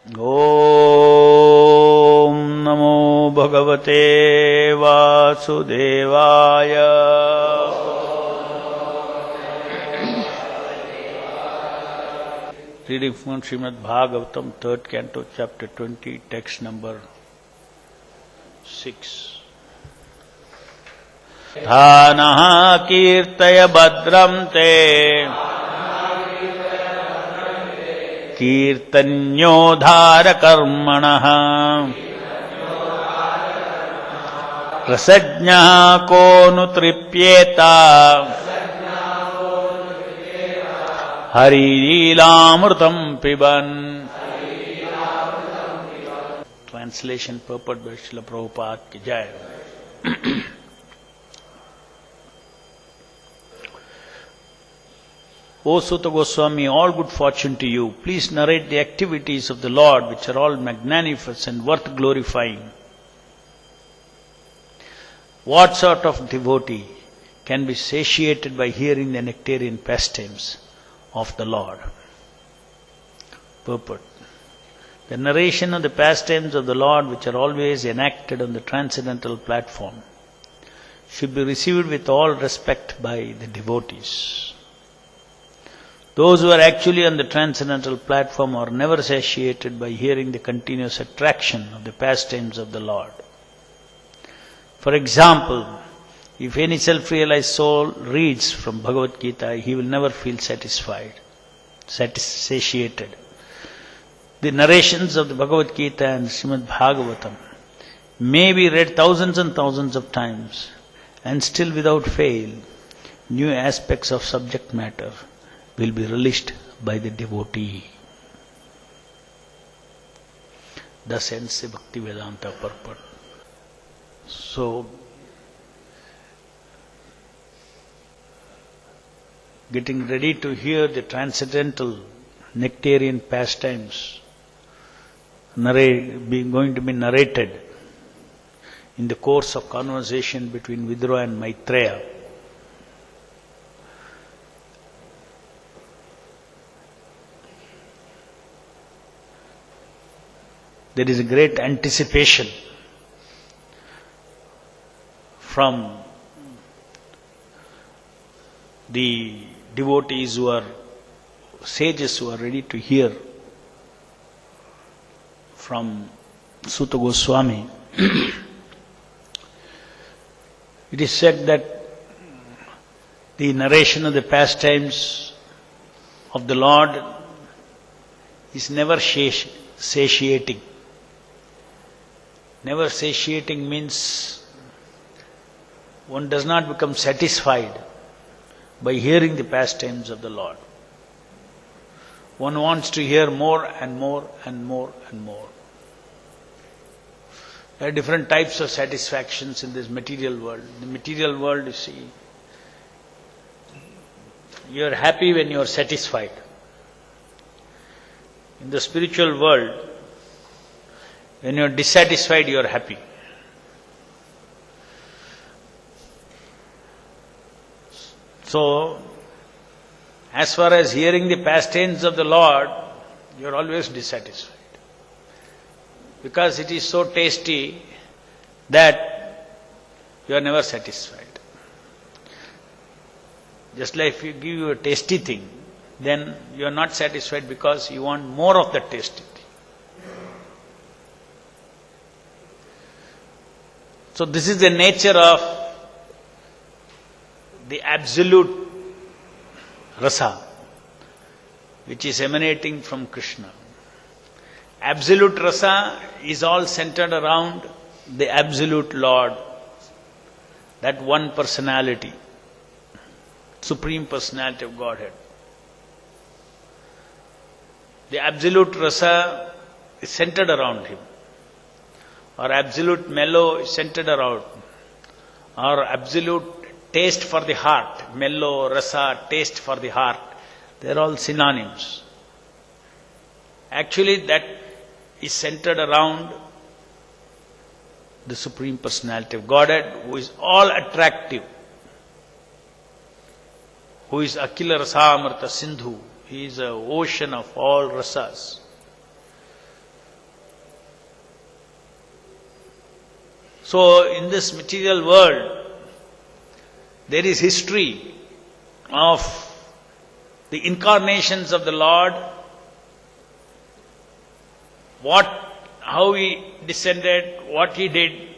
Om Namo Bhagavate Vasudevaya. Reading from Srimad Bhagavatam, 3rd Canto, Chapter 20, text number 6. Dhanaha kirtaya badram te kirtanyodhara karmanaha rasajñah konu tripyeta Harilamrutam piban. Translation purport by Srila Prabhupada ki jai. O Sutta Goswami, all good fortune to you. Please narrate the activities of the Lord, which are all magnanimous and worth glorifying. What sort of devotee can be satiated by hearing the nectarian pastimes of the Lord? Purport. The narration of the pastimes of the Lord, which are always enacted on the transcendental platform, should be received with all respect by the devotees. Those who are actually on the transcendental platform are never satiated by hearing the continuous attraction of the pastimes of the Lord. For example, if any self-realized soul reads from Bhagavad Gita, he will never feel satiated. The narrations of the Bhagavad Gita and Srimad Bhagavatam may be read thousands and thousands of times, and still without fail, new aspects of subject matter will be relished by the devotee. Dasa ends Bhaktivedanta purport. So, getting ready to hear the transcendental nectarian pastimes going to be narrated in the course of conversation between Vidura and Maitreya. There is a great anticipation from the devotees who are sages, who are ready to hear from Sutta Goswami. It is said that the narration of the pastimes of the Lord is never satiating. Never satiating means one does not become satisfied by hearing the pastimes of the Lord. One wants to hear more and more and more and more. There are different types of satisfactions in this material world. In the material world, you see, you are happy when you are satisfied. In the spiritual world, when you are dissatisfied, you are happy. So, as far as hearing the pastimes of the Lord, you are always dissatisfied. Because it is so tasty that you are never satisfied. Just like if you give you a tasty thing, then you are not satisfied because you want more of that tasty thing. So this is the nature of the absolute rasa, which is emanating from Krishna. Absolute rasa is all centered around the absolute Lord, that one personality, Supreme Personality of Godhead. The absolute rasa is centered around Him. Or absolute mellow is centered around. Or absolute taste for the heart, mellow, rasa, taste for the heart, they are all synonyms. Actually, that is centered around the Supreme Personality of Godhead, who is all attractive, who is Akila Rasamrta Sindhu. He is an ocean of all rasas. So, in this material world, there is history of the incarnations of the Lord, how He descended, what He did,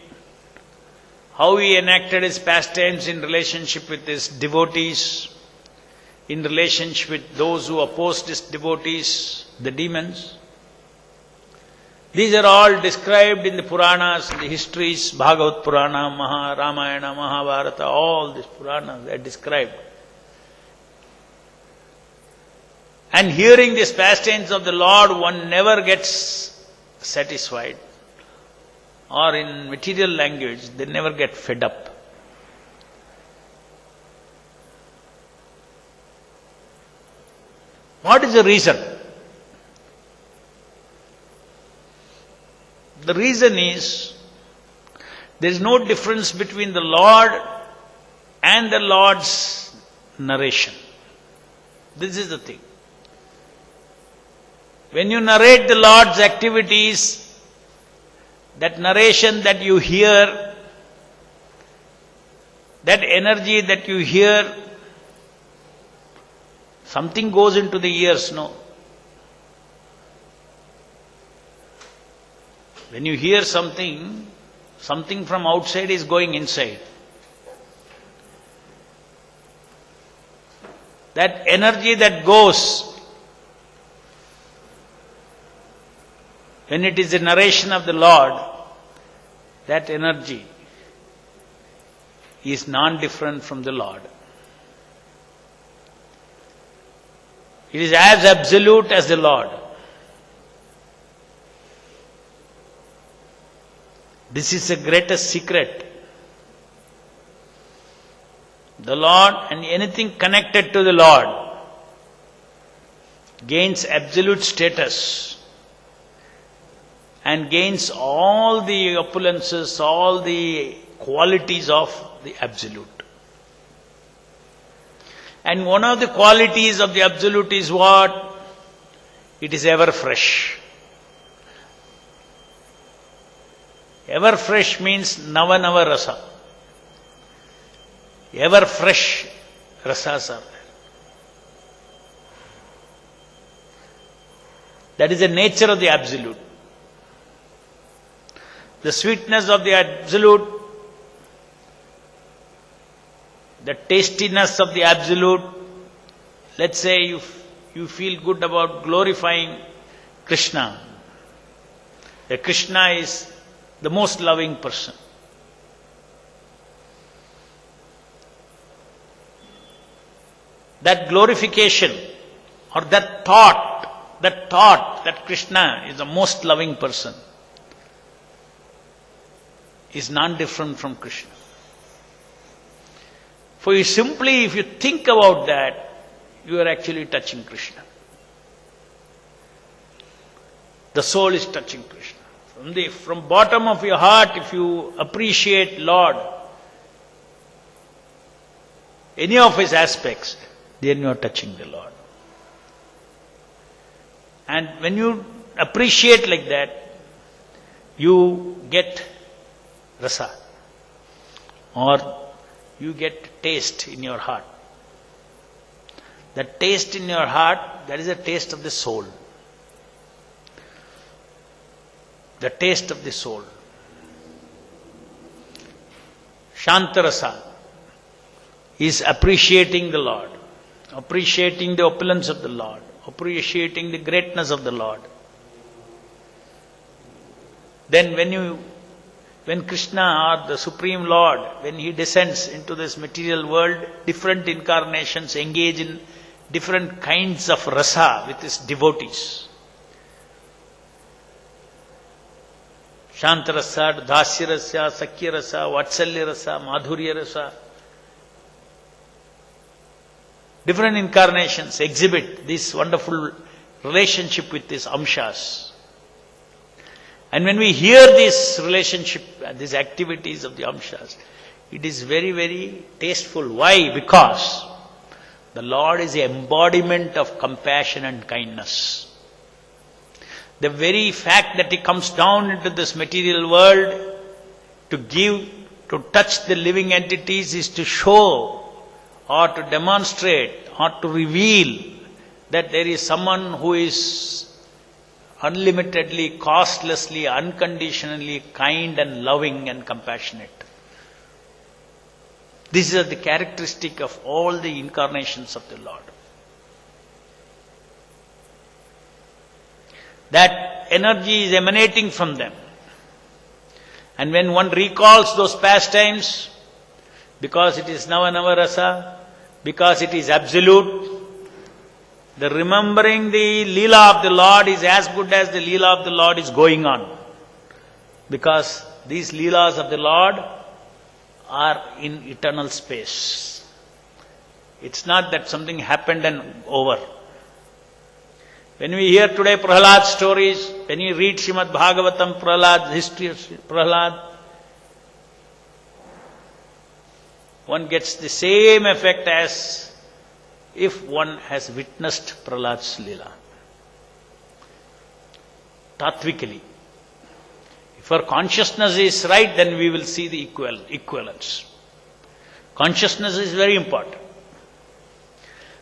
how He enacted His pastimes in relationship with His devotees, in relationship with those who opposed His devotees, the demons. These are all described in the Puranas, in the histories, Bhagavad Purana, Ramayana, Mahabharata, all these Puranas are described. And hearing these pastimes of the Lord, one never gets satisfied. Or in material language, they never get fed up. What is the reason? The reason is, there is no difference between the Lord and the Lord's narration. This is the thing. When you narrate the Lord's activities, that narration that you hear, that energy that you hear, something goes into the ears, no? When you hear something from outside is going inside. That energy that goes, when it is the narration of the Lord, that energy is non-different from the Lord. It is as absolute as the Lord. This is the greatest secret. The Lord and anything connected to the Lord gains absolute status and gains all the opulences, all the qualities of the Absolute. And one of the qualities of the Absolute is what? It is ever fresh. Ever fresh means nava nava rasa. Ever fresh rasas are there. That is the nature of the Absolute. The sweetness of the Absolute, the tastiness of the Absolute. Let's say you feel good about glorifying Krishna. The Krishna is the most loving person. That glorification or that thought that Krishna is the most loving person is non-different from Krishna. For you simply, if you think about that, you are actually touching Krishna. The soul is touching Krishna. From bottom of your heart, if you appreciate Lord, any of His aspects, then you are touching the Lord. And when you appreciate like that, you get rasa, or you get taste in your heart. That taste in your heart, that is a taste of the soul. The taste of the soul. Shantarasa is appreciating the Lord, appreciating the opulence of the Lord, appreciating the greatness of the Lord. Then when Krishna or the Supreme Lord, when He descends into this material world, different incarnations engage in different kinds of rasa with His devotees. Shantarasa, Dasyarasa, Sakyarasa, Vatsalyarasa, Madhuryarasa. Different incarnations exhibit this wonderful relationship with these amshas. And when we hear this relationship, these activities of the amshas, it is very, very tasteful. Why? Because the Lord is the embodiment of compassion and kindness. The very fact that He comes down into this material world to give, to touch the living entities is to show or to demonstrate or to reveal that there is someone who is unlimitedly, costlessly, unconditionally kind and loving and compassionate. This is the characteristic of all the incarnations of the Lord. That energy is emanating from them. And when one recalls those pastimes, because it is Nava Rasa, because it is absolute, the remembering the Leela of the Lord is as good as the Leela of the Lord is going on. Because these Leelas of the Lord are in eternal space. It's not that something happened and over. When we hear today Prahlad's stories, when you read Srimad Bhagavatam, Prahlad's history of Prahlad, one gets the same effect as if one has witnessed Prahlad's Leela. Tatvikally. If our consciousness is right, then we will see the equivalence. Consciousness is very important.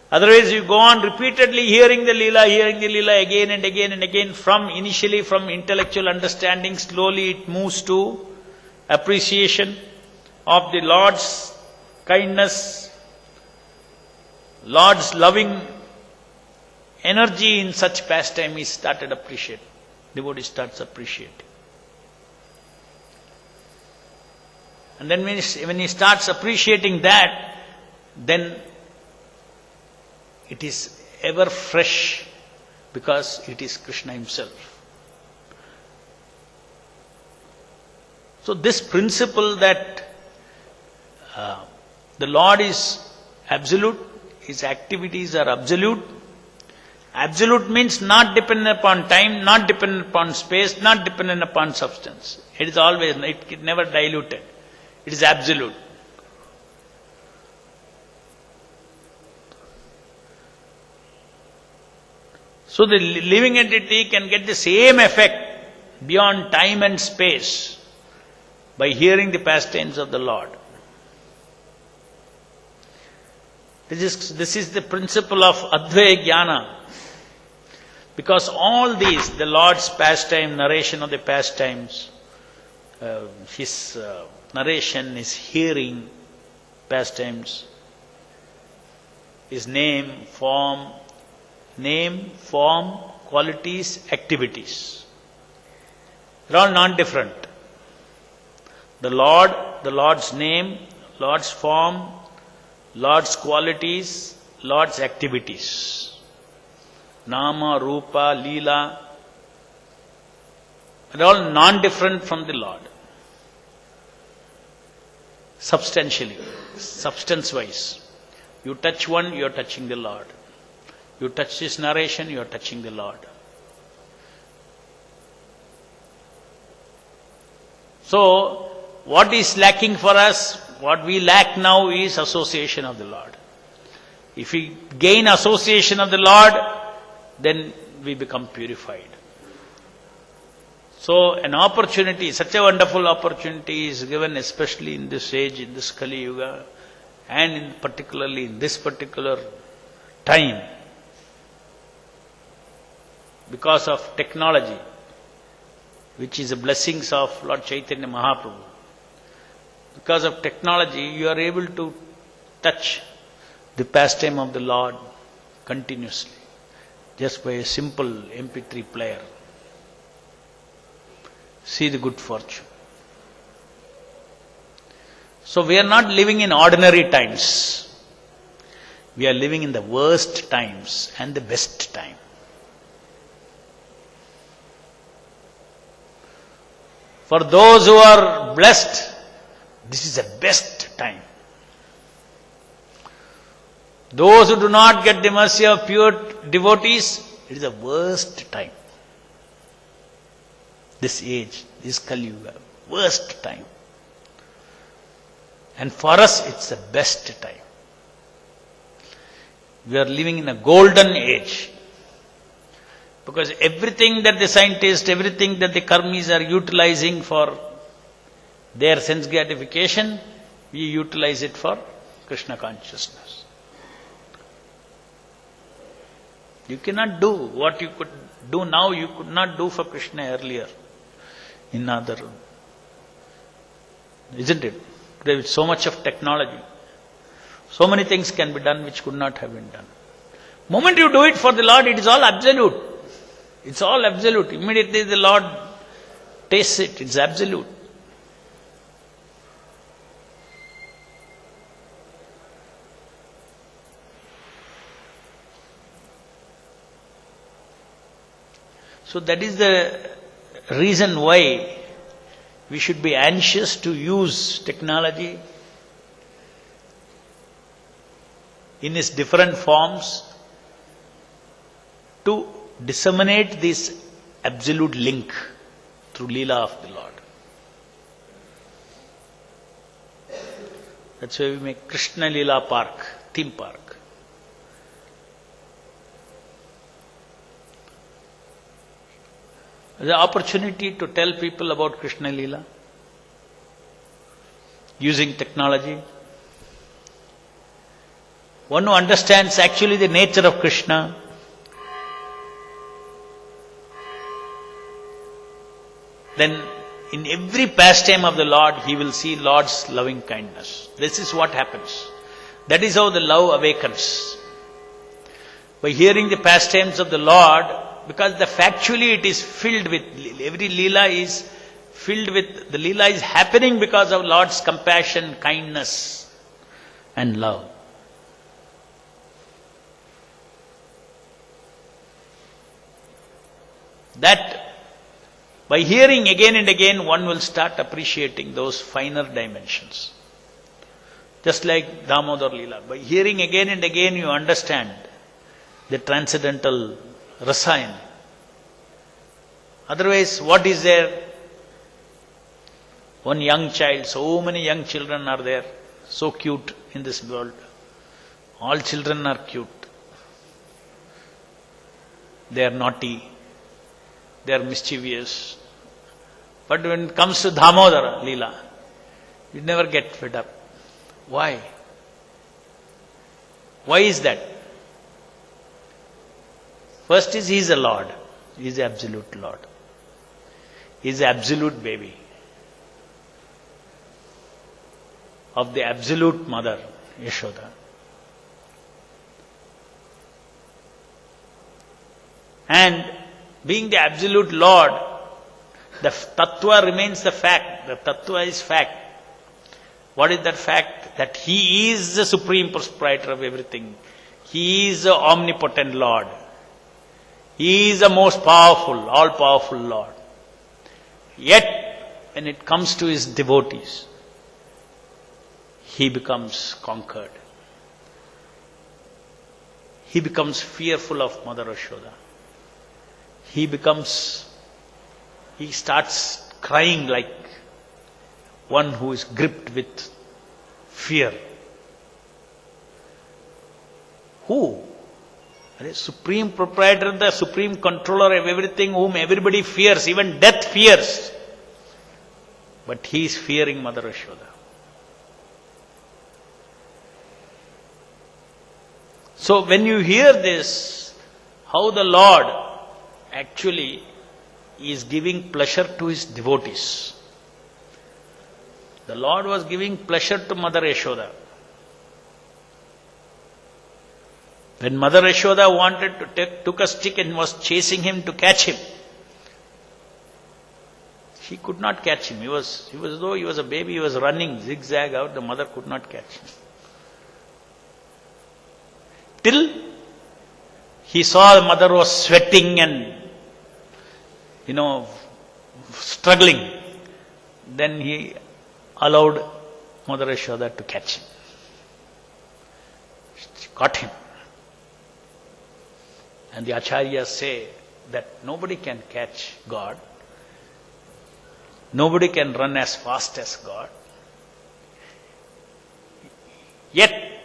Otherwise, you go on repeatedly hearing the Leela again and again and again, initially from intellectual understanding, slowly it moves to appreciation of the Lord's kindness, Lord's loving energy in such pastime is started appreciating. Devotee starts appreciating. And then when he starts appreciating that, then it is ever fresh because it is Krishna himself. So this principle that the Lord is absolute, his activities are absolute. Absolute means not dependent upon time, not dependent upon space, not dependent upon substance. It is always, it never diluted. It is absolute. So the living entity can get the same effect beyond time and space by hearing the pastimes of the Lord. This is the principle of Advaya Jnana. Because all these, the Lord's pastime, narration of the pastimes, his narration, his hearing pastimes, his name, form, qualities, activities. They're all non-different. The Lord, the Lord's name, Lord's form, Lord's qualities, Lord's activities. Nama, Rupa, Leela. They're all non-different from the Lord. Substantially, substance-wise. You touch one, you are touching the Lord. You touch his narration, you are touching the Lord. So, what is lacking for us? What we lack now is association of the Lord. If we gain association of the Lord, then we become purified. So, an opportunity, such a wonderful opportunity is given especially in this age, in this Kali Yuga, and particularly in this particular time. Because of technology, which is the blessings of Lord Chaitanya Mahaprabhu. Because of technology, you are able to touch the pastime of the Lord continuously, just by a simple MP3 player. See the good fortune. So we are not living in ordinary times. We are living in the worst times and the best time. For those who are blessed, this is the best time. Those who do not get the mercy of pure devotees, it is the worst time. This age, this Kali Yuga, worst time. And for us, it's the best time. We are living in a golden age. Because everything that the scientists, everything that the karmis are utilizing for Their sense gratification, we utilize it for Krishna consciousness. You cannot do what you could do now, you could not do for Krishna earlier in other. Isn't it? Today with so much of technology, so many things can be done which could not have been done. Moment you do it for the Lord, it is all absolute. It's all absolute. Immediately the Lord tastes it. It's absolute. So that is the reason why we should be anxious to use technology in its different forms to disseminate this absolute link through Leela of the Lord. That's why we make Krishna Leela Park, theme park. The opportunity to tell people about Krishna Leela using technology. One who understands actually the nature of Krishna, then in every pastime of the Lord, he will see Lord's loving kindness. This is what happens. That is how the love awakens. By hearing the pastimes of the Lord, because factually it is filled with, every Leela is filled with, the Leela is happening because of Lord's compassion, kindness and love. That by hearing again and again, one will start appreciating those finer dimensions. Just like Damodar Leela. By hearing again and again, you understand the transcendental Rasayan. Otherwise, what is there? One young child, so many young children are there, so cute in this world. All children are cute. They are naughty. They are mischievous. But when it comes to Damodara Leela, you never get fed up. Why? Why is that? First is, he is a Lord. He is the absolute Lord. He is the absolute baby of the absolute mother, Yashoda. And being the absolute Lord, the tattva remains the fact. The tattva is fact. What is that fact? That he is the supreme proprietor of everything. He is the omnipotent Lord. He is the most powerful, all-powerful Lord. Yet, when it comes to his devotees, he becomes conquered. He becomes fearful of Mother Yashoda. He starts crying like one who is gripped with fear. Who? The supreme proprietor, the supreme controller of everything, whom everybody fears, even death fears. But he is fearing Mother Yashoda. So when you hear this, how the Lord actually is giving pleasure to his devotees. The Lord was giving pleasure to Mother Yashoda. When Mother Yashoda took a stick and was chasing him to catch him, she could not catch him. He was though he was a baby, he was running zigzag out, the mother could not catch him. Till he saw the mother was sweating and, struggling. Then he allowed Mother Yashoda to catch him. She caught him. And the acharyas say that nobody can catch God. Nobody can run as fast as God. Yet,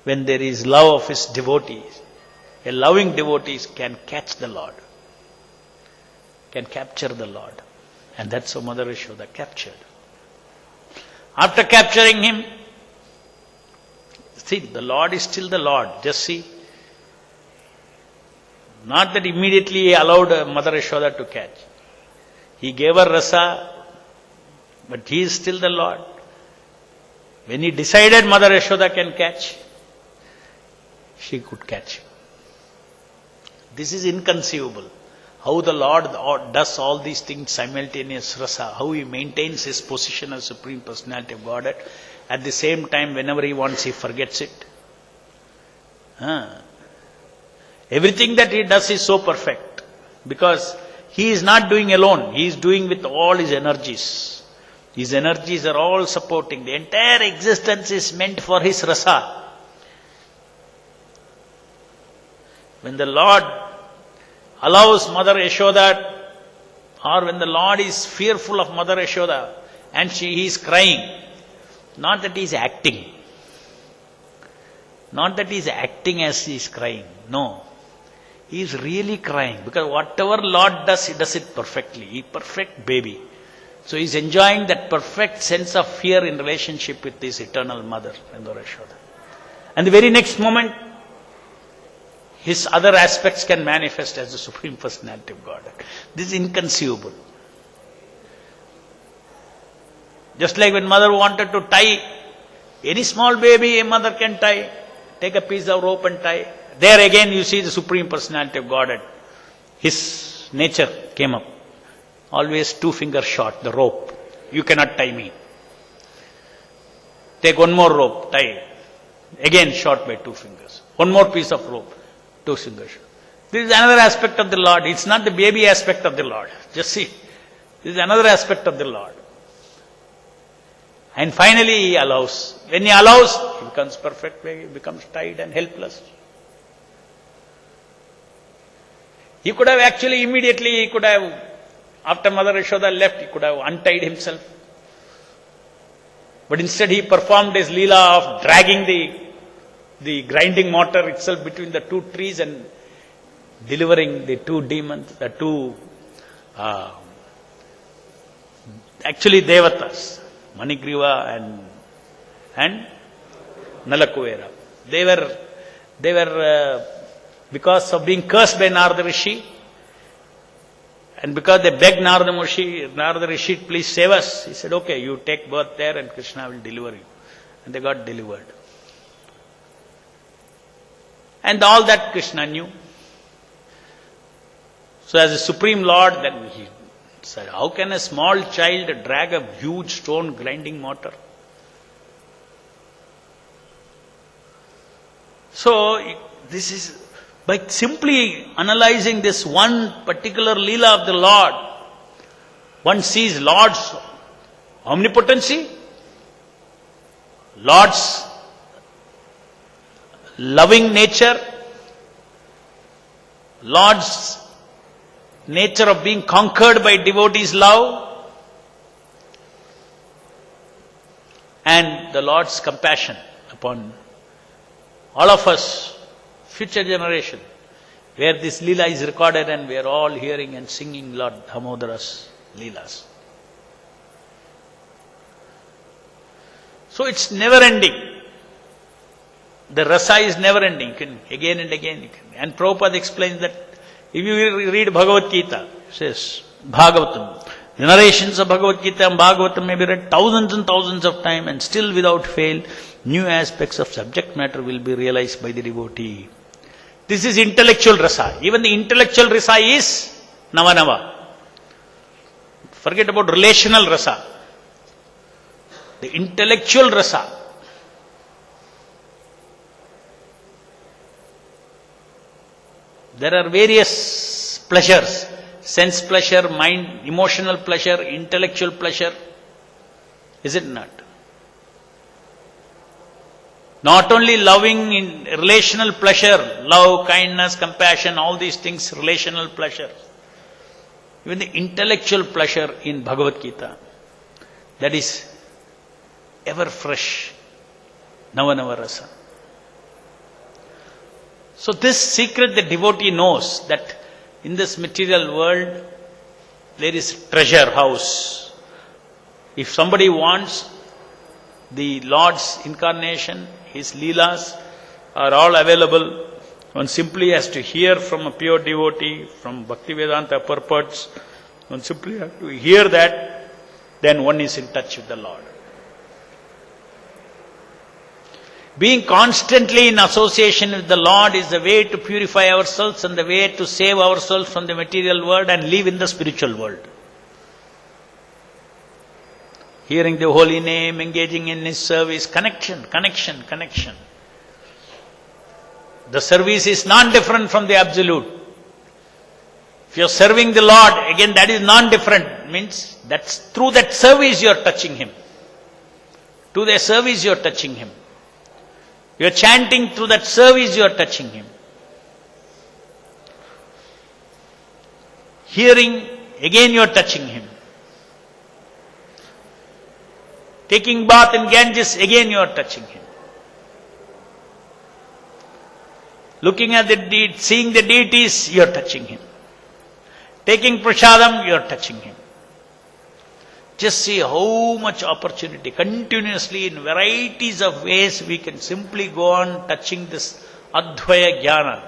when there is love of his devotees, a loving devotees can catch the Lord, can capture the Lord. And that's how Mother Yashoda captured. After capturing him, see, the Lord is still the Lord. Just see. Not that immediately he allowed Mother Yashoda to catch. He gave her rasa, but he is still the Lord. When he decided Mother Yashoda can catch, she could catch him. This is inconceivable. How the Lord does all these things simultaneous rasa, how he maintains his position as Supreme Personality of Godhead. At the same time, whenever he wants, he forgets it. Everything that he does is so perfect, because he is not doing alone. He is doing with all his energies. His energies are all supporting. The entire existence is meant for his rasa. When the Lord allows Mother Yashoda, or when the Lord is fearful of Mother Yashoda and he is crying, not that he is acting. Not that he is acting as he is crying. No. He is really crying, because whatever Lord does, he does it perfectly. He is perfect baby. So he is enjoying that perfect sense of fear in relationship with his eternal mother, Mother Yashoda. And the very next moment, his other aspects can manifest as the Supreme Personality of Godhead. This is inconceivable. Just like when mother wanted to tie any small baby, a mother can tie. Take a piece of rope and tie. There again you see the Supreme Personality of Godhead. His nature came up. Always 2 fingers short, the rope. You cannot tie me. Take one more rope, tie. Again short by 2 fingers. One more piece of rope, 2 fingers short. This is another aspect of the Lord. It's not the baby aspect of the Lord. Just see. This is another aspect of the Lord. And finally he allows. When he allows, he becomes perfect, he becomes tied and helpless. He could have actually immediately, after Mother Yashoda left, he could have untied himself. But instead he performed his leela of dragging the grinding mortar itself between the 2 trees and delivering the 2 demons, the 2 actually devatas, Manigriva and Nalakuvera. They were because of being cursed by Narada Rishi, and because they begged Narada Rishi, please save us. He said, okay, you take birth there and Krishna will deliver you. And they got delivered. And all that Krishna knew. So as a Supreme Lord, then he said, how can a small child drag a huge stone grinding mortar? So this is, by simply analyzing this one particular leela of the Lord, one sees Lord's omnipotency, Lord's loving nature, Lord's nature of being conquered by devotees' love, and the Lord's compassion upon all of us, future generation, where this leela is recorded and we are all hearing and singing Lord Damodara's leelas. So it's never ending. The rasa is never ending. You can again and again. And Prabhupada explains that if you read Bhagavad Gita, it says Bhagavatam, the narrations of Bhagavad Gita and Bhagavatam may be read thousands and thousands of times, and still without fail, new aspects of subject matter will be realized by the devotee. This is intellectual rasa. Even the intellectual rasa is Nava. Forget about relational rasa. The intellectual rasa. There are various pleasures. Sense pleasure, mind, emotional pleasure, intellectual pleasure. Is it not? Not only loving in relational pleasure, love, kindness, compassion, all these things, relational pleasure. Even the intellectual pleasure in Bhagavad Gita, that is ever fresh, Nava rasa. So this secret the devotee knows, that in this material world there is treasure house. If somebody wants the Lord's incarnation, His Leelas are all available. One simply has to hear from a pure devotee, from Bhaktivedanta purports. One simply has to hear that, then one is in touch with the Lord. Being constantly in association with the Lord is the way to purify ourselves and the way to save ourselves from the material world and live in the spiritual world. Hearing the holy name, engaging in His service, connection. The service is non-different from the absolute. If you are serving the Lord, again that is non-different. Means that's through that service you are touching Him. To the service you are touching Him. You are chanting, through that service you are touching Him. Hearing, again you are touching Him. Taking bath in Ganges, again you are touching Him. Looking at the deed, seeing the deities, you are touching Him. Taking prasadam, you are touching Him. Just see how much opportunity, continuously in varieties of ways we can simply go on touching this Advaya Jnana.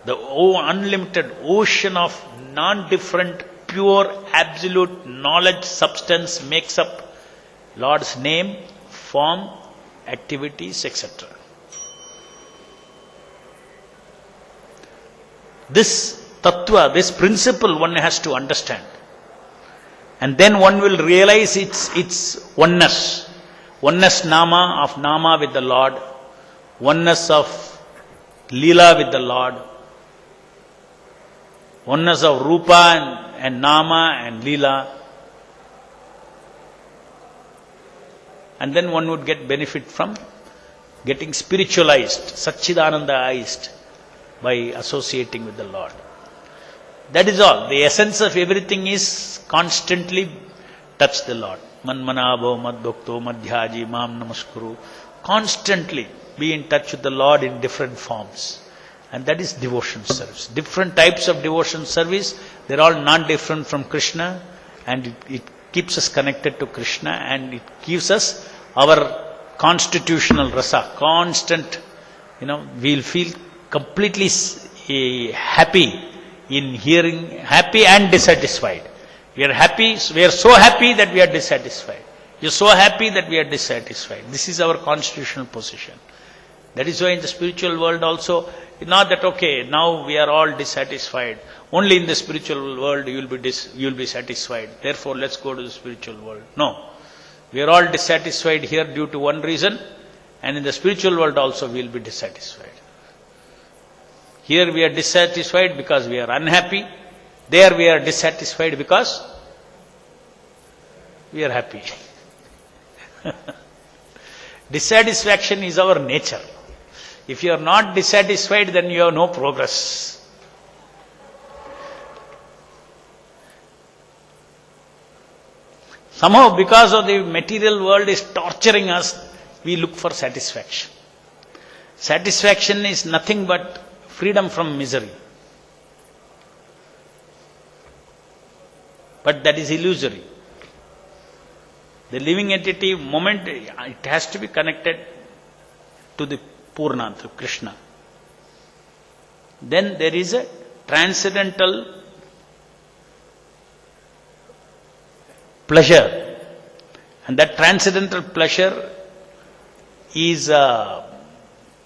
The unlimited ocean of non-different, pure, absolute knowledge substance makes up Lord's name, form, activities, etc. This tattva, this principle one has to understand. And then one will realize its oneness. Oneness Nama of Nama with the Lord. Oneness of Leela with the Lord. Oneness of Rupa and Nama and Leela. And then one would get benefit from getting spiritualized, Satchidanandaized by associating with the Lord. That is all. The essence of everything is constantly touch the Lord. Manmanabho, Madbhakto, Madhyaji, Mam Namaskuru. Constantly be in touch with the Lord in different forms. And that is devotion service. Different types of devotion service, they're all non-different from Krishna, and it keeps us connected to Krishna, and it gives us our constitutional rasa, constant, we'll feel completely happy in hearing, happy and dissatisfied. We are happy, we are so happy that we are dissatisfied. You are so happy that we are dissatisfied. This is our constitutional position. That is why in the spiritual world also, not that, okay, now we are all dissatisfied. Only in the spiritual world you will be satisfied. Therefore, let's go to the spiritual world. No. We are all dissatisfied here due to one reason, and in the spiritual world also we will be dissatisfied. Here we are dissatisfied because we are unhappy. There we are dissatisfied because we are happy. Dissatisfaction is our nature. If you are not dissatisfied, then you have no progress. Somehow, because of the material world is torturing us, we look for satisfaction. Satisfaction is nothing but freedom from misery. But that is illusory. The living entity moment, it has to be connected to the Purna, to Krishna. Then there is a transcendental pleasure. And that transcendental pleasure is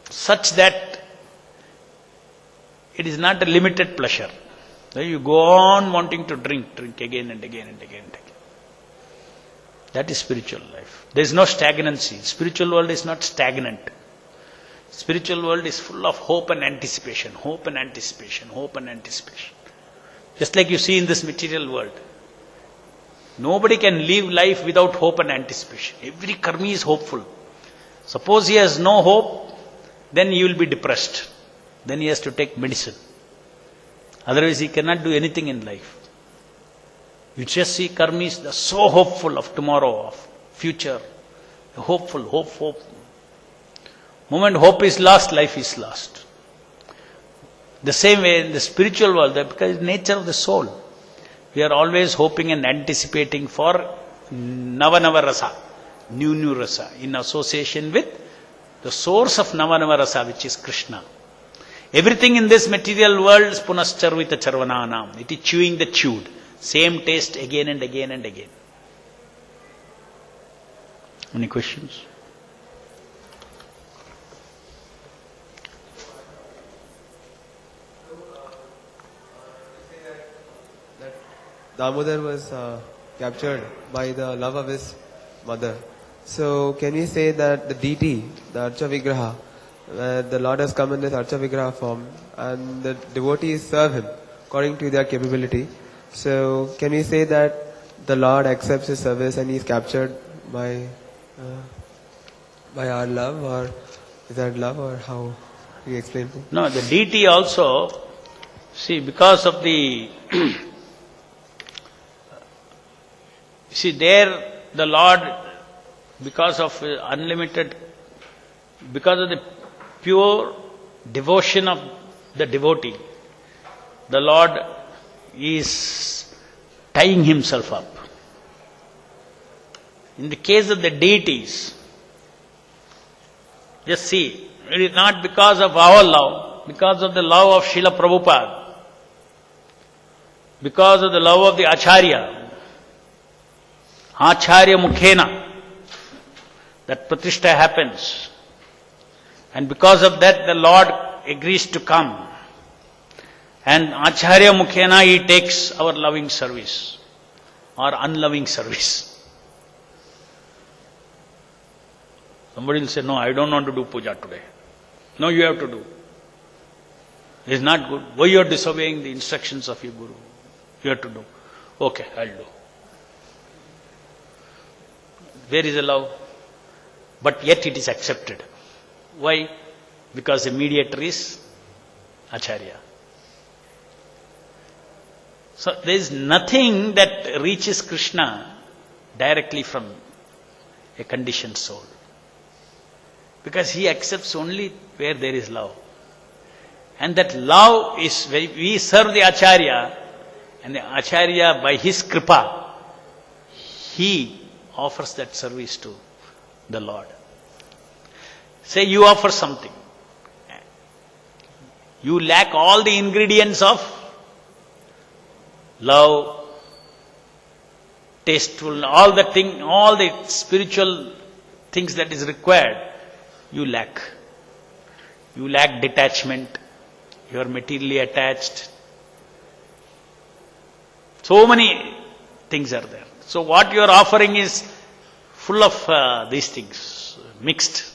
such that it is not a limited pleasure. You go on wanting to drink again and again and again and again. That is spiritual life. There is no stagnancy. Spiritual world is not stagnant. Spiritual world is full of hope and anticipation, hope and anticipation, hope and anticipation. Just like you see in this material world. Nobody can live life without hope and anticipation. Every karmi is hopeful. Suppose he has no hope, then he will be depressed. Then he has to take medicine. Otherwise he cannot do anything in life. You just see karmis, they are so hopeful of tomorrow, of future. Hopeful, hope. Moment hope is lost, life is lost. The same way in the spiritual world, because it's nature of the soul. We are always hoping and anticipating for Nava Rasa. New rasa, in association with the source of Navanava rasa, which is Krishna. Everything in this material world is punascharvita charvananam. It is chewing the chewed. Same taste again and again and again. Any questions? Damodar was captured by the love of his mother. So can we say that the deity, the Archa Vigraha, the Lord has come in this Archa Vigraha form and the devotees serve him according to their capability. So can we say that the Lord accepts his service and he is captured by our love, or is that love, or how do you explain it? No, the deity also, see, because of the see, there the Lord, because of unlimited, because of the pure devotion of the devotee, the Lord is tying himself up. In the case of the deities, just see, it is not because of our love, because of the love of Srila Prabhupada, because of the love of the Acharya, Acharya Mukhena, that Pratishtha happens. And because of that, the Lord agrees to come. And Acharya Mukhena, he takes our loving service or unloving service. Somebody will say, no, I don't want to do puja today. No, you have to do. It is not good. Why you are disobeying the instructions of your Guru? You have to do. Okay, I'll do. Where is the love? But yet it is accepted. Why? Because the mediator is Acharya. So there is nothing that reaches Krishna directly from a conditioned soul. Because he accepts only where there is love. And that love is, we serve the Acharya, and the Acharya, by his kripa, he offers that service to the Lord. Say you offer something. You lack all the ingredients of love, tasteful, all the spiritual things that is required, you lack. You lack detachment. You are materially attached. So many things are there. So what you are offering is full of these things, mixed.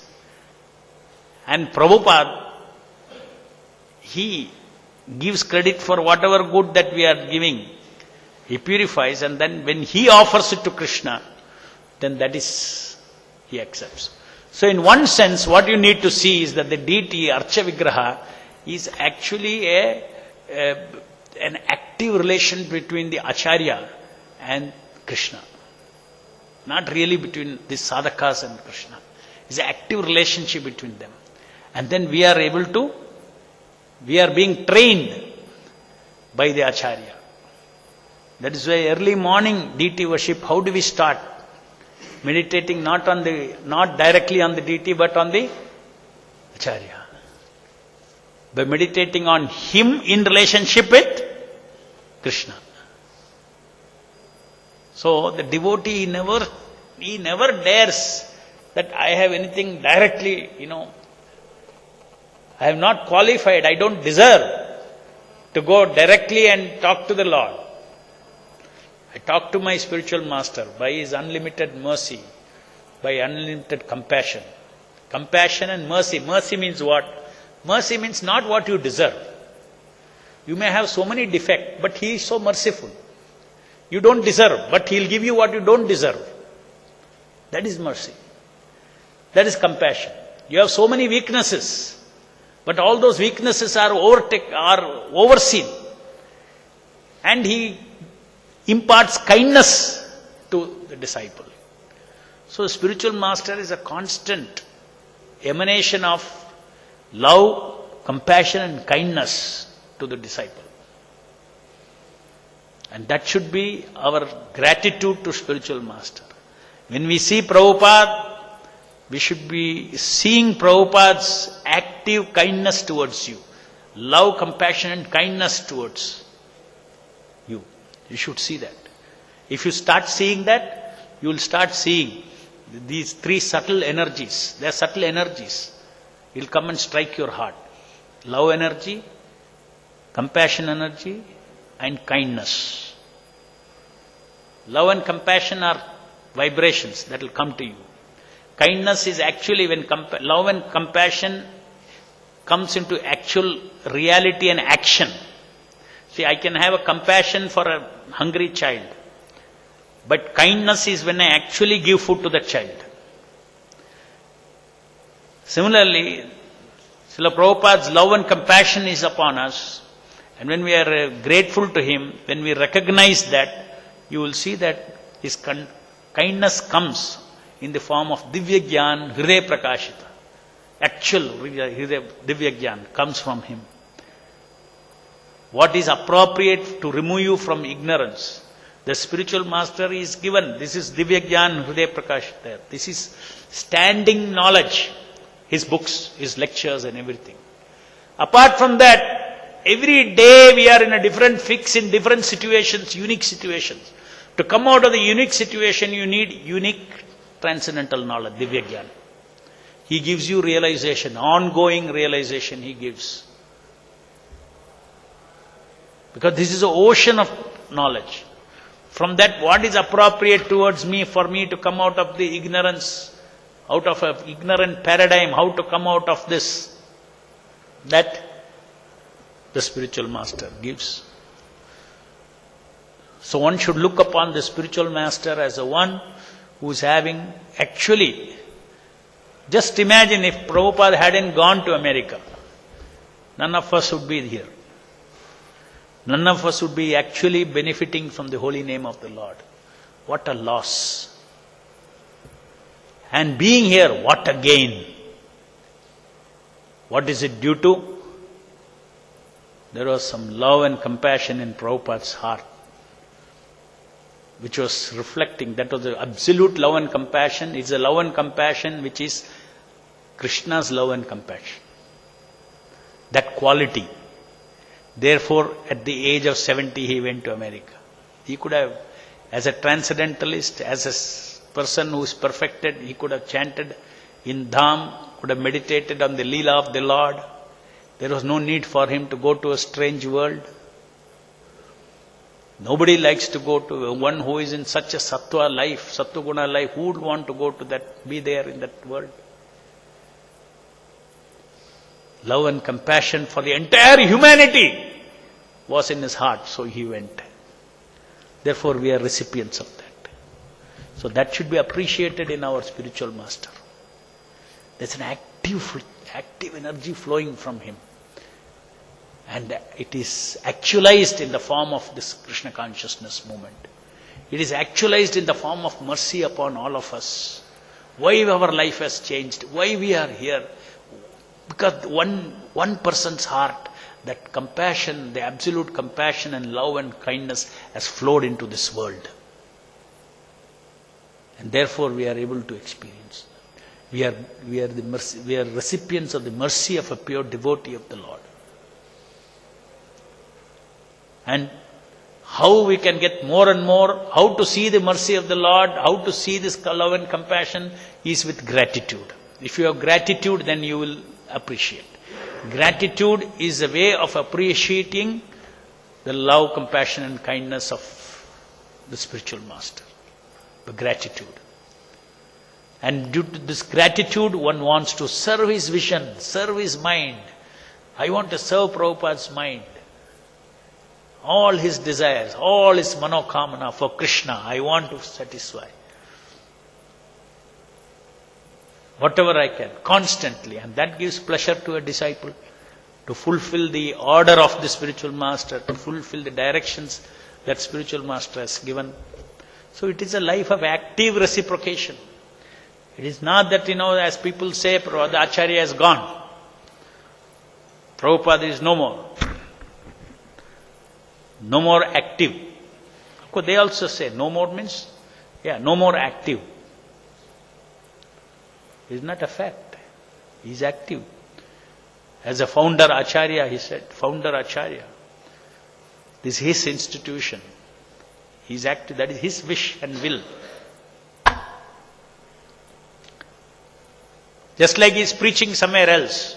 And Prabhupada, he gives credit for whatever good that we are giving. He purifies, and then when he offers it to Krishna, then that is, he accepts. So in one sense, what you need to see is that the deity, Archa Vigraha, is actually an active relation between the Acharya and Krishna. Not really between the sadhakas and Krishna. It's an active relationship between them. And then we are being trained by the Acharya. That is why early morning deity worship, how do we start? Meditating not directly on the deity, but on the Acharya. By meditating on him in relationship with Krishna. So the devotee, he never dares that I have anything directly, I have not qualified, I don't deserve to go directly and talk to the Lord. I talk to my spiritual master by his unlimited mercy, by unlimited compassion. Compassion and mercy. Mercy means what? Mercy means not what you deserve. You may have so many defects, but he is so merciful. You don't deserve, but he'll give you what you don't deserve. That is mercy. That is compassion. You have so many weaknesses, but all those weaknesses are overseen. And he imparts kindness to the disciple. So the spiritual master is a constant emanation of love, compassion and kindness to the disciple. And that should be our gratitude to spiritual master. When we see Prabhupada, we should be seeing Prabhupada's active kindness towards you. Love, compassion and kindness towards you. You should see that. If you start seeing that, you will start seeing these three subtle energies. They are subtle energies. It will come and strike your heart. Love energy, compassion energy and kindness. Love and compassion are vibrations that will come to you. Kindness is actually when love and compassion comes into actual reality and action. See, I can have a compassion for a hungry child, but kindness is when I actually give food to the child. Similarly, Srila Prabhupada's love and compassion is upon us, and when we are grateful to him, when we recognize that, you will see that his kindness comes in the form of Divya Gyan, Hriday Prakashita. Actual Divya Gyan comes from him. What is appropriate to remove you from ignorance? The spiritual master is given. This is Divya Gyan, Hriday Prakashita. This is standing knowledge. His books, his lectures and everything. Apart from that, every day we are in a different fix, in different situations, unique situations. To come out of the unique situation, you need unique transcendental knowledge, Divya Gyan. He gives you realization, ongoing realization he gives. Because this is an ocean of knowledge. From that, what is appropriate towards me, for me to come out of the ignorance, out of an ignorant paradigm, how to come out of this, that the spiritual master gives. So one should look upon the spiritual master as the one who is having actually, just imagine if Prabhupada hadn't gone to America, none of us would be here. None of us would be actually benefiting from the holy name of the Lord. What a loss. And being here, what a gain. What is it due to? There was some love and compassion in Prabhupada's heart, which was reflecting. That was the absolute love and compassion. It's a love and compassion which is Krishna's love and compassion. That quality. Therefore, at the age of 70, he went to America. He could have, as a transcendentalist, as a person who is perfected, he could have chanted in Dham, could have meditated on the Leela of the Lord. There was no need for him to go to a strange world. Nobody likes to go to one who is in such a sattva life, sattva guna life. Who would want to go to that, be there in that world? Love and compassion for the entire humanity was in his heart, so he went. Therefore, we are recipients of that. So that should be appreciated in our spiritual master. There's an active energy flowing from him. And it is actualized in the form of this Krishna consciousness movement. It is actualized in the form of mercy upon all of us. Why our life has changed, why we are here. Because one person's heart, that compassion, the absolute compassion and love and kindness has flowed into this world. And therefore we are able to experience. We are recipients of the mercy of a pure devotee of the Lord. And how we can get more and more, how to see the mercy of the Lord, how to see this love and compassion is with gratitude. If you have gratitude, then you will appreciate. Gratitude is a way of appreciating the love, compassion and kindness of the spiritual master. The gratitude. And due to this gratitude, one wants to serve his vision, serve his mind. I want to serve Prabhupada's mind. All his desires, all his manokamana for Krishna, I want to satisfy. Whatever I can, constantly. And that gives pleasure to a disciple, to fulfill the order of the spiritual master, to fulfill the directions that spiritual master has given. So it is a life of active reciprocation. It is not that, as people say, the Acharya has gone. Prabhupada is no more. No more active. Of course, they also say no more means, no more active. He's not a fact. He's active. As a founder Acharya, he said, founder Acharya. This is his institution. He's active. That is his wish and will. Just like he's preaching somewhere else.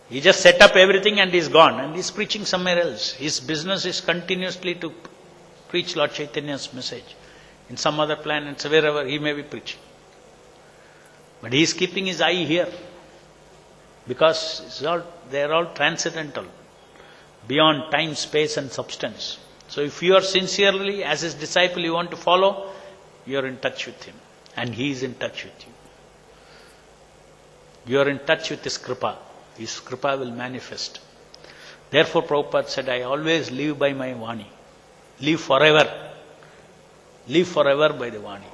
He just set up everything and he's gone. And he's preaching somewhere else. His business is continuously to preach Lord Chaitanya's message. In some other planets, wherever he may be preaching. But he is keeping his eye here. Because they are all transcendental. Beyond time, space and substance. So if you are sincerely, as his disciple, you want to follow, you are in touch with him. And he is in touch with you. You are in touch with his kripa. His kripa will manifest. Therefore Prabhupada said, I always live by my Vani. Live forever. Live forever by the Vani.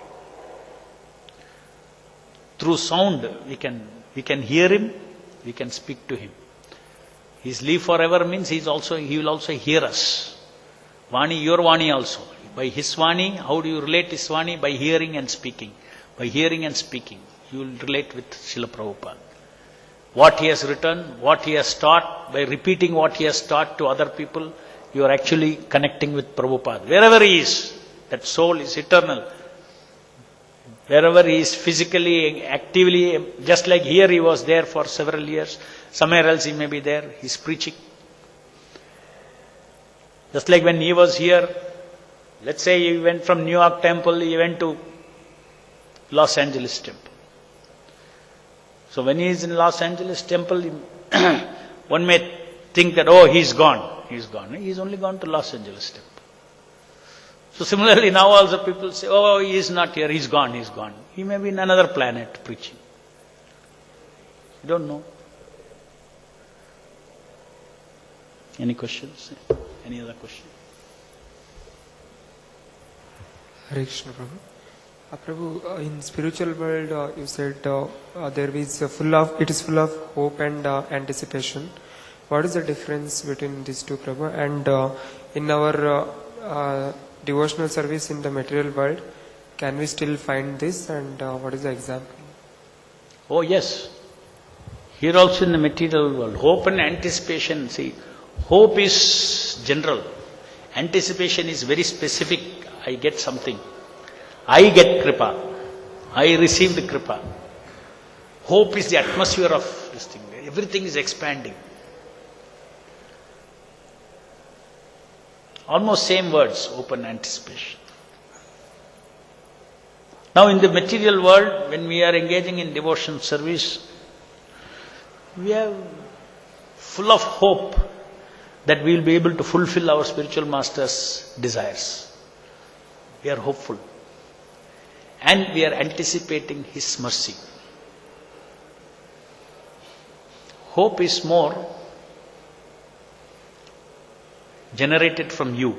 Through sound, we can hear him, we can speak to him. His live forever means he will also hear us. Vani, your Vani also. By his Vani, how do you relate his Vani? By hearing and speaking. By hearing and speaking, you will relate with Srila Prabhupada. What he has written, what he has taught, by repeating what he has taught to other people, you are actually connecting with Prabhupada. Wherever he is, that soul is eternal. Wherever he is physically, actively, just like here he was there for several years, somewhere else he may be there, he is preaching. Just like when he was here, let's say he went from New York temple, he went to Los Angeles temple. So when he is in Los Angeles temple, one may think that, oh, he's gone. He's gone. He's only gone to Los Angeles temple. So similarly now also people say, oh, he is not here, he's gone, he's gone. He may be in another planet preaching. You don't know. Any questions? Any other question? Hare Krishna, Prabhu. Prabhu, in spiritual world, you said it is full of hope and anticipation. What is the difference between these two, Prabhu? And in our devotional service in the material world, can we still find this? And what is the example? Oh yes. Here also in the material world, hope and anticipation. See, hope is general. Anticipation is very specific. I get something. I get kripa. I receive the kripa. Hope is the atmosphere of this thing. Everything is expanding. Almost same words, hope and anticipation. Now in the material world, when we are engaging in devotion service, we are full of hope that we will be able to fulfill our spiritual master's desires. We are hopeful. And we are anticipating his mercy. Hope is more generated from you.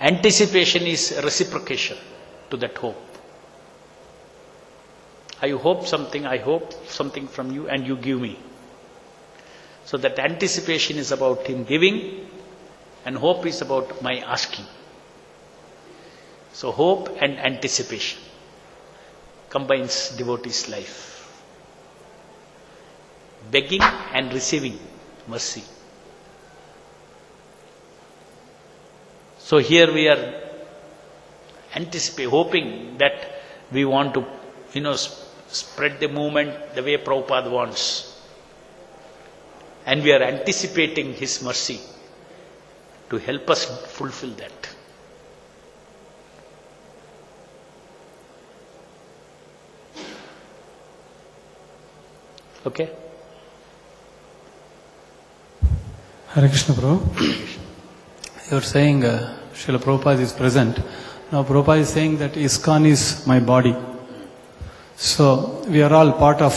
Anticipation is reciprocation to that hope. I hope something from you and you give me. So that anticipation is about him giving and hope is about my asking. So hope and anticipation combines devotee's life. Begging and receiving mercy. So here we are hoping that we want to, spread the movement the way Prabhupada wants. And we are anticipating his mercy to help us fulfill that. Okay? Hare Krishna, Prabhu. You are saying Srila Prabhupada is present. Now Prabhupada is saying that ISKCON is my body. So we are all part of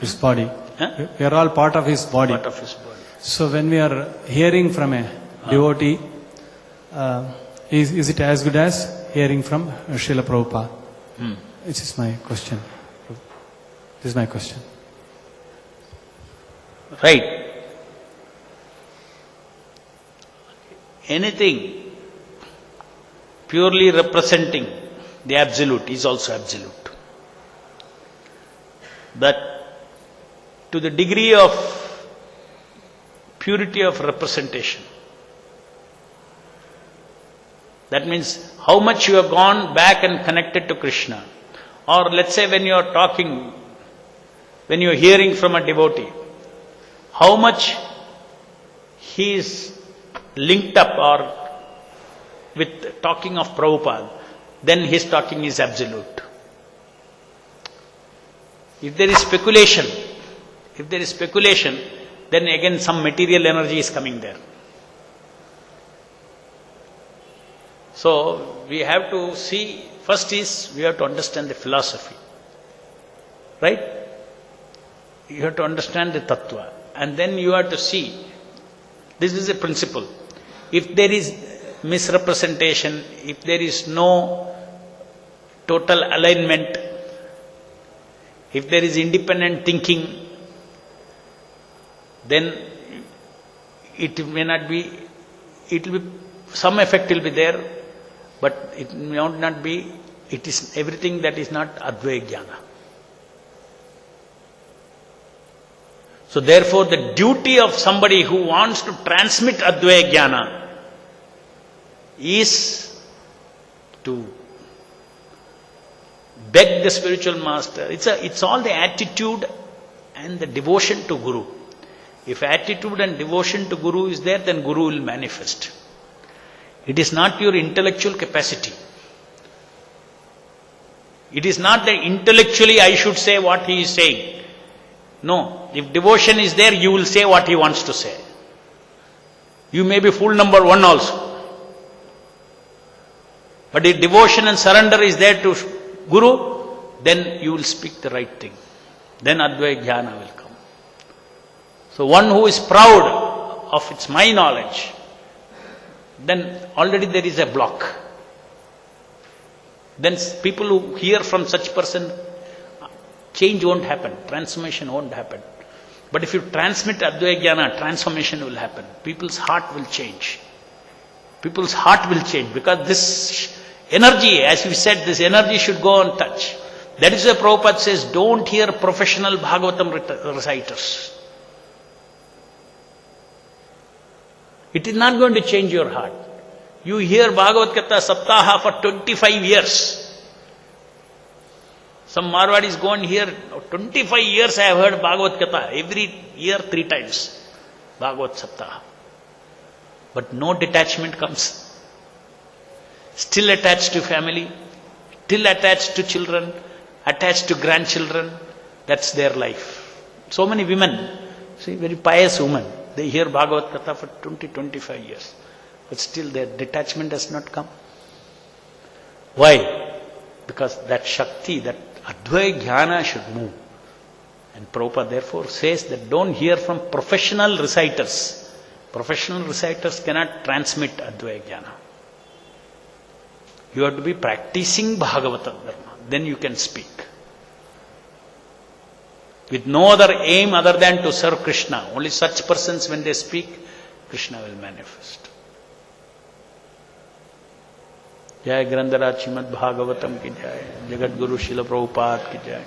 his body. Huh? We are all part of his body. Part of his body. So when we are hearing from a devotee, is it as good as hearing from Srila Prabhupada? This is my question. This is my question. Right. Anything purely representing the absolute is also absolute. That to the degree of purity of representation, that means how much you have gone back and connected to Krishna. Or let's say when you are talking, when you are hearing from a devotee, how much he is linked up or with talking of Prabhupada, then his talking is absolute. If there is speculation, then again some material energy is coming there. So we have to see, first is we have to understand the philosophy. Right? You have to understand the tattva. And then you have to see, this is a principle. If there is misrepresentation, if there is no total alignment, if there is independent thinking, then it may not be, it will be, some effect will be there, but it may not be, it is everything that is not Advaya Jnana. So therefore the duty of somebody who wants to transmit Advaya Jnana is to beg the spiritual master. It's all the attitude and the devotion to Guru. If attitude and devotion to Guru is there, then Guru will manifest. It is not your intellectual capacity. It is not that intellectually I should say what he is saying. No, if devotion is there, you will say what he wants to say. You may be fool number one also. But if devotion and surrender is there to Guru, then you will speak the right thing. Then Advaya Jnana will come. So one who is proud of it's my knowledge, then already there is a block. Then people who hear from such person, change won't happen, transformation won't happen. But if you transmit Advaya Jnana, transformation will happen. People's heart will change. People's heart will change because this energy, as we said, this energy should go and touch. That is why Prabhupada says, don't hear professional Bhagavatam reciters. It is not going to change your heart. You hear Bhagavad Gita Saptaha for 25 years. Some Marwadis go and hear, 25 years I have heard Bhagavad Gita, every year 3 times, Bhagavad Saptaha. But no detachment comes. Still attached to family, still attached to children, attached to grandchildren, that's their life. So many women, see, very pious women, they hear Bhagavad Gita for 20-25 years, but still their detachment has not come. Why? Because that Shakti, that Advaya Jnana should move. And Prabhupada therefore says that don't hear from professional reciters. Professional reciters cannot transmit Advaya Jnana. You have to be practicing Bhagavata Dharma, then you can speak. With no other aim other than to serve Krishna. Only such persons, when they speak, Krishna will manifest. Jai Grandharaj Srimad Bhagavatam ki jai. Jagat Guru Srila Prabhupada ki jai.